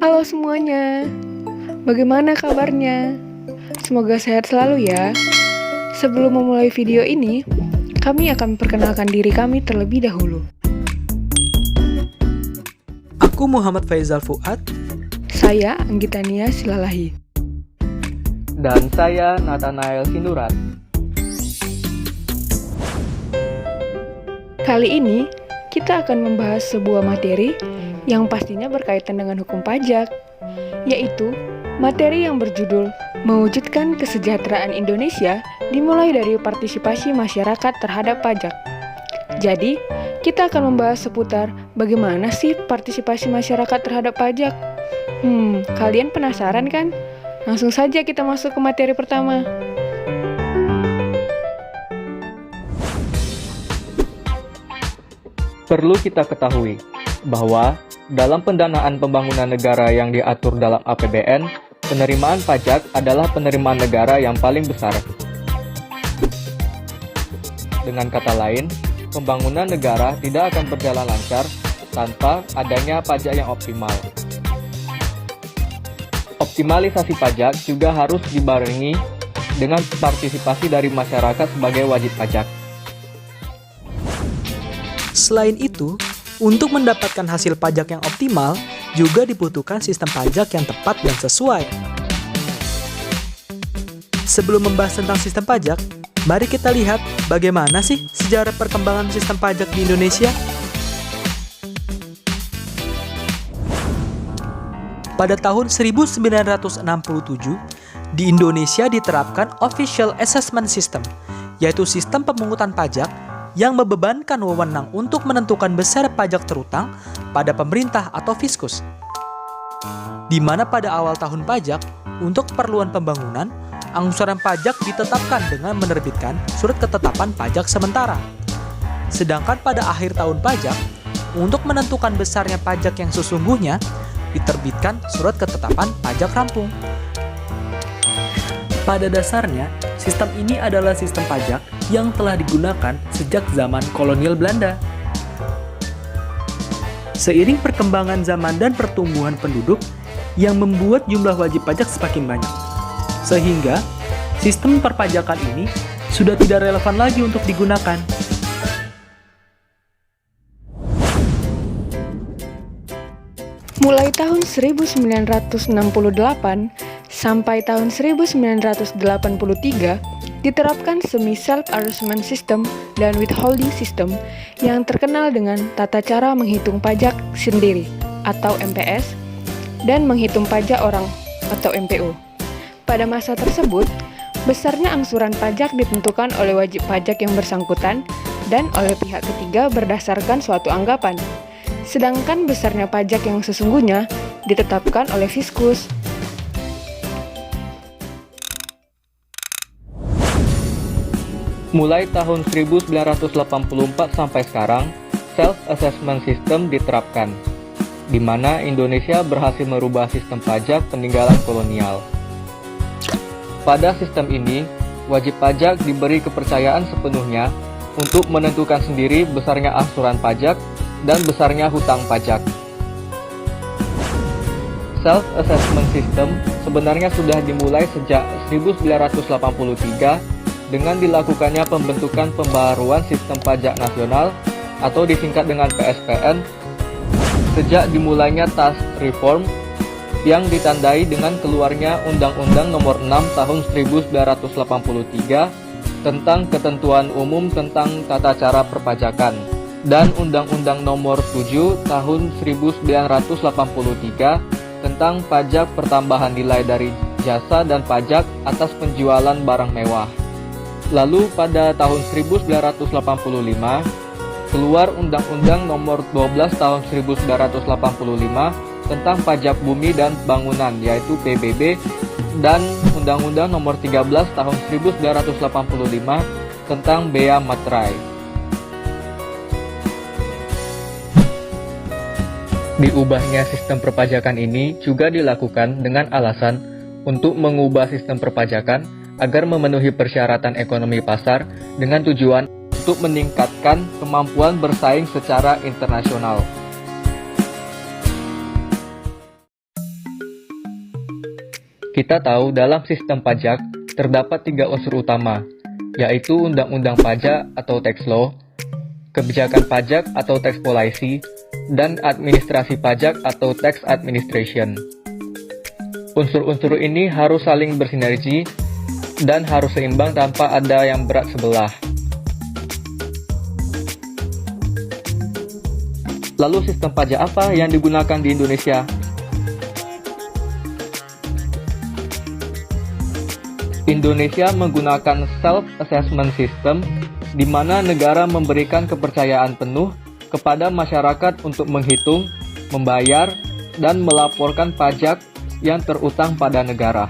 Halo semuanya, bagaimana kabarnya? Semoga sehat selalu ya. Sebelum memulai video ini, kami akan memperkenalkan diri kami terlebih dahulu. Aku Muhammad Faizal Fuad. Saya Anggitania Silalahi. Dan saya Nathanael Sinurat. Kali ini, kita akan membahas sebuah materi yang pastinya berkaitan dengan hukum pajak, yaitu materi yang berjudul Mewujudkan Kesejahteraan Indonesia dimulai dari partisipasi masyarakat terhadap pajak. Jadi, kita akan membahas seputar bagaimana sih partisipasi masyarakat terhadap pajak. Kalian penasaran kan? Langsung saja kita masuk ke materi pertama. Perlu kita ketahui bahwa dalam pendanaan pembangunan negara yang diatur dalam APBN, penerimaan pajak adalah penerimaan negara yang paling besar. Dengan kata lain, pembangunan negara tidak akan berjalan lancar tanpa adanya pajak yang optimal. Optimalisasi pajak juga harus dibarengi dengan partisipasi dari masyarakat sebagai wajib pajak. Selain itu, untuk mendapatkan hasil pajak yang optimal, juga dibutuhkan sistem pajak yang tepat dan sesuai. Sebelum membahas tentang sistem pajak, mari kita lihat bagaimana sih sejarah perkembangan sistem pajak di Indonesia. Pada tahun 1967, di Indonesia diterapkan Official Assessment System, yaitu sistem pemungutan pajak yang membebankan wewenang untuk menentukan besar pajak terutang pada pemerintah atau fiskus. Di mana pada awal tahun pajak, untuk keperluan pembangunan, angsuran pajak ditetapkan dengan menerbitkan surat ketetapan pajak sementara. Sedangkan pada akhir tahun pajak, untuk menentukan besarnya pajak yang sesungguhnya, diterbitkan surat ketetapan pajak rampung. Pada dasarnya, sistem ini adalah sistem pajak yang telah digunakan sejak zaman kolonial Belanda. Seiring perkembangan zaman dan pertumbuhan penduduk yang membuat jumlah wajib pajak semakin banyak, sehingga sistem perpajakan ini sudah tidak relevan lagi untuk digunakan. Mulai tahun 1968 sampai tahun 1983, diterapkan semi self-assessment system dan withholding system yang terkenal dengan tata cara menghitung pajak sendiri atau MPS dan menghitung pajak orang atau MPO. Pada masa tersebut, besarnya angsuran pajak ditentukan oleh wajib pajak yang bersangkutan dan oleh pihak ketiga berdasarkan suatu anggapan. Sedangkan besarnya pajak yang sesungguhnya ditetapkan oleh fiskus. Mulai tahun 1984 sampai sekarang, self-assessment system diterapkan, di mana Indonesia berhasil merubah sistem pajak peninggalan kolonial. Pada sistem ini, wajib pajak diberi kepercayaan sepenuhnya untuk menentukan sendiri besarnya angsuran pajak dan besarnya hutang pajak. Self-assessment system sebenarnya sudah dimulai sejak 1983 dengan dilakukannya pembentukan pembaharuan sistem pajak nasional atau disingkat dengan PSPN sejak dimulainya task reform yang ditandai dengan keluarnya Undang-Undang Nomor 6 Tahun 1983 tentang ketentuan umum tentang tata cara perpajakan dan Undang-Undang Nomor 7 Tahun 1983 tentang pajak pertambahan nilai dari jasa dan pajak atas penjualan barang mewah. Lalu pada tahun 1985, keluar Undang-Undang Nomor 12 Tahun 1985 tentang pajak bumi dan bangunan, yaitu PBB, dan Undang-Undang Nomor 13 Tahun 1985 tentang Bea Materai. Diubahnya sistem perpajakan ini juga dilakukan dengan alasan untuk mengubah sistem perpajakan agar memenuhi persyaratan ekonomi pasar dengan tujuan untuk meningkatkan kemampuan bersaing secara internasional. Kita tahu dalam sistem pajak terdapat 3 unsur utama, yaitu undang-undang pajak atau tax law, kebijakan pajak atau tax policy, dan administrasi pajak atau tax administration. Unsur-unsur ini harus saling bersinergi dan harus seimbang tanpa ada yang berat sebelah. Lalu sistem pajak apa yang digunakan di Indonesia? Indonesia menggunakan self-assessment system di mana negara memberikan kepercayaan penuh kepada masyarakat untuk menghitung, membayar, dan melaporkan pajak yang terutang pada negara.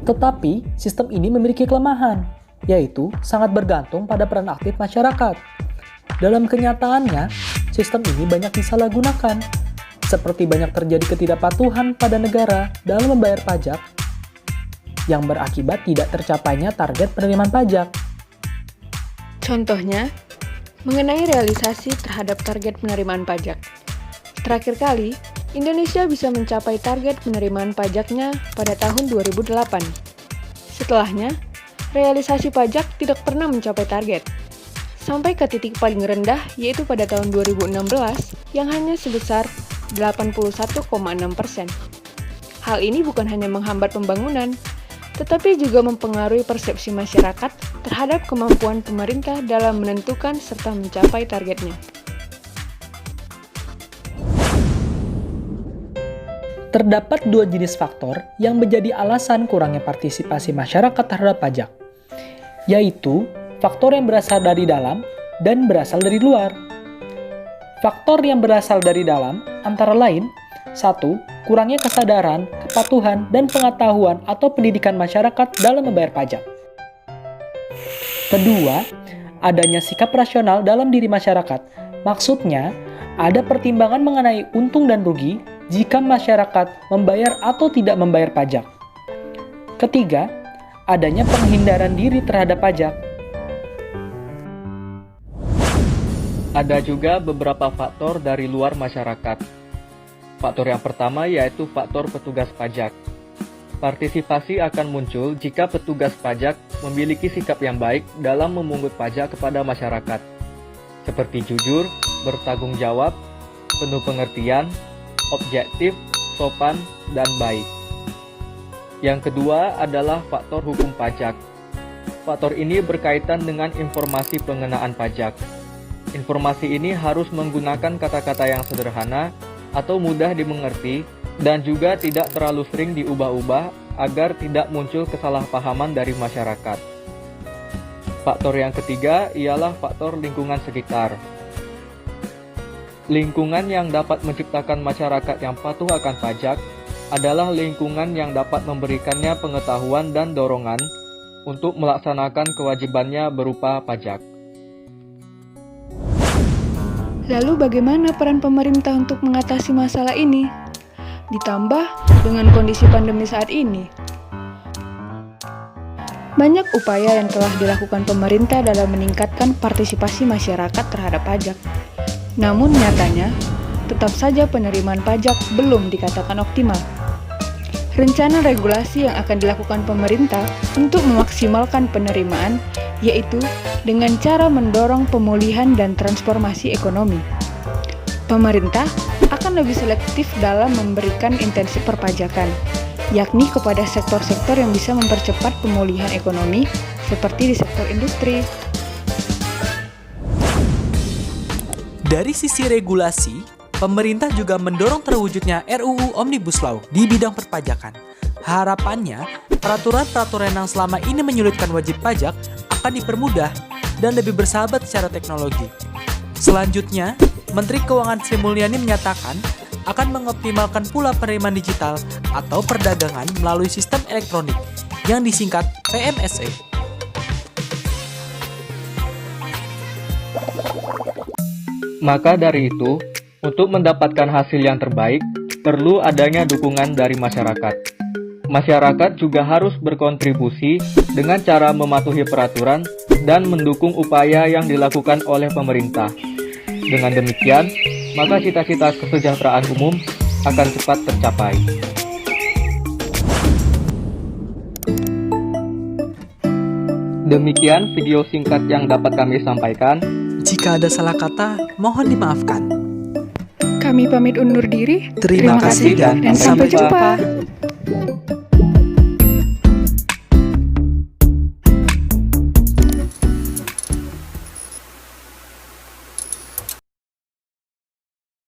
Tetapi, sistem ini memiliki kelemahan, yaitu sangat bergantung pada peran aktif masyarakat. Dalam kenyataannya, sistem ini banyak disalahgunakan, seperti banyak terjadi ketidakpatuhan pada negara dalam membayar pajak yang berakibat tidak tercapainya target penerimaan pajak. Contohnya, mengenai realisasi terhadap target penerimaan pajak. Terakhir kali, Indonesia bisa mencapai target penerimaan pajaknya pada tahun 2008. Setelahnya, realisasi pajak tidak pernah mencapai target, sampai ke titik paling rendah yaitu pada tahun 2016 yang hanya sebesar 81,6%. Hal ini bukan hanya menghambat pembangunan, tetapi juga mempengaruhi persepsi masyarakat terhadap kemampuan pemerintah dalam menentukan serta mencapai targetnya. Terdapat 2 jenis faktor yang menjadi alasan kurangnya partisipasi masyarakat terhadap pajak, yaitu faktor yang berasal dari dalam dan berasal dari luar. Faktor yang berasal dari dalam antara lain: 1. Kurangnya kesadaran, kepatuhan, dan pengetahuan atau pendidikan masyarakat dalam membayar pajak. Kedua, adanya sikap rasional dalam diri masyarakat. Maksudnya, ada pertimbangan mengenai untung dan rugi jika masyarakat membayar atau tidak membayar pajak. Ketiga, adanya penghindaran diri terhadap pajak. Ada juga beberapa faktor dari luar masyarakat. Faktor yang pertama yaitu faktor petugas pajak. Partisipasi akan muncul jika petugas pajak memiliki sikap yang baik dalam memungut pajak kepada masyarakat, seperti jujur, bertanggung jawab, penuh pengertian, objektif, sopan, dan baik. Yang kedua adalah faktor hukum pajak. Faktor ini berkaitan dengan informasi pengenaan pajak. Informasi ini harus menggunakan kata-kata yang sederhana atau mudah dimengerti dan juga tidak terlalu sering diubah-ubah agar tidak muncul kesalahpahaman dari masyarakat. Faktor yang ketiga ialah faktor lingkungan sekitar. Lingkungan yang dapat menciptakan masyarakat yang patuh akan pajak adalah lingkungan yang dapat memberikannya pengetahuan dan dorongan untuk melaksanakan kewajibannya berupa pajak. Lalu bagaimana peran pemerintah untuk mengatasi masalah ini? Ditambah dengan kondisi pandemi saat ini. Banyak upaya yang telah dilakukan pemerintah dalam meningkatkan partisipasi masyarakat terhadap pajak. Namun nyatanya, tetap saja penerimaan pajak belum dikatakan optimal. Rencana regulasi yang akan dilakukan pemerintah untuk memaksimalkan penerimaan yaitu dengan cara mendorong pemulihan dan transformasi ekonomi. Pemerintah akan lebih selektif dalam memberikan insentif perpajakan, yakni kepada sektor-sektor yang bisa mempercepat pemulihan ekonomi seperti di sektor industri. Dari sisi regulasi, pemerintah juga mendorong terwujudnya RUU Omnibus Law di bidang perpajakan. Harapannya, peraturan-peraturan yang selama ini menyulitkan wajib pajak akan dipermudah dan lebih bersahabat secara teknologi. Selanjutnya, Menteri Keuangan Sri Mulyani menyatakan akan mengoptimalkan pula penerimaan digital atau perdagangan melalui sistem elektronik yang disingkat PMSE. Maka dari itu, untuk mendapatkan hasil yang terbaik, perlu adanya dukungan dari masyarakat. Masyarakat juga harus berkontribusi dengan cara mematuhi peraturan dan mendukung upaya yang dilakukan oleh pemerintah. Dengan demikian, maka cita-cita kesejahteraan umum akan cepat tercapai. Demikian video singkat yang dapat kami sampaikan. Jika ada salah kata, mohon dimaafkan. Kami pamit undur diri. Terima kasih dan sampai sampai jumpa. jumpa.